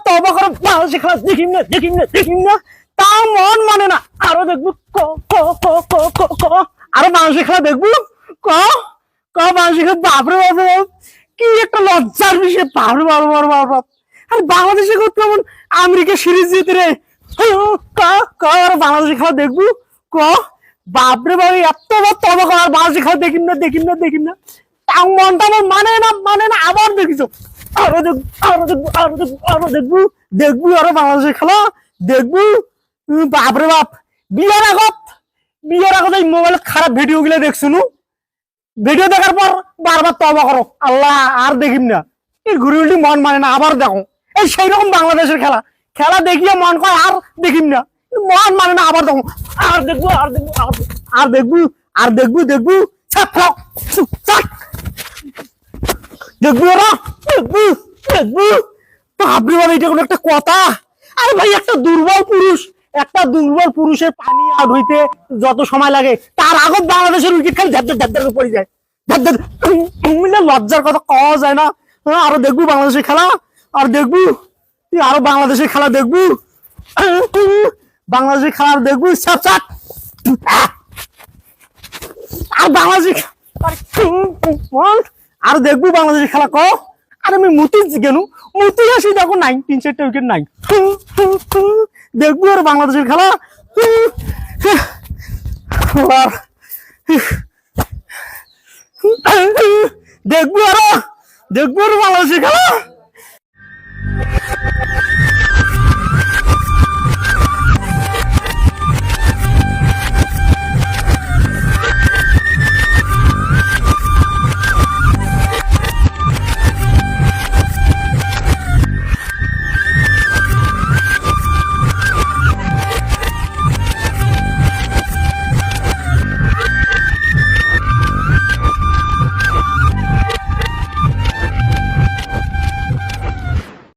তবা তবা করে বাংলাদেশের খেলা দেখিম না তা মন মানে না। আরো দেখবো ক ক ক ক ক ক আরো বাংলাদেশের খেলা দেখবো ক ক বাংলাদেশের খেলা। বাপরে বাপরে কি একটা লজ্জার বিষয়। বাপরে বাপরে বাপরে বাপরে আর বাংলাদেশে কেমন আমেরিকা সিরিজ জিতে রে। ক ক আরো বাংলাদেশের খেলা দেখবো ক। বাপরে বাপরে এত তবা কর বাংলাদেশের খেলা দেখিম না তাও মনটা আমার মানে না আবার দেখিছো। আরো দেখবো দেখবো আরো বাংলাদেশের খেলা দেখবো। বাপরে বাপ বিয়ের আগত এই মোবাইলে খারাপ ভিডিও গুলো দেখছো নু। ভিডিও দেখার পর বারবার তবা করো আল্লাহ আর দেখিম না। এই ঘুরি উল্টি মন মানে না আবার দেখো। এই সেই রকম বাংলাদেশের খেলা দেখিয়ে মন কয় আর দেখিম না, মন মানে না আবার দেখো। আর দেখবো দেখবো দেখবো ওরা দেখবো। বাপরে বাবা এটা কোনো একটা কথা? আরে ভাই একটা দুর্বল পুরুষের পানি আউট হইতে যত সময় লাগে তার আগত বাংলাদেশের উইকেট খালি ধ্যার পড়ে যায়। লজ্জার কথা কওয়া যায় না। আরো দেখবো বাংলাদেশের খেলা আর দেখবো আরো বাংলাদেশের খেলা দেখবো আর বাংলাদেশ আর দেখবো বাংলাদেশের খেলা ক। আর আমি মুতিছি কেন? মুতি আসি দেখো নাই 3-4টা উইকেট নাই। দেখবো আর বাংলাদেশের খেলা দেখবো আর বাংলাদেশের খেলা।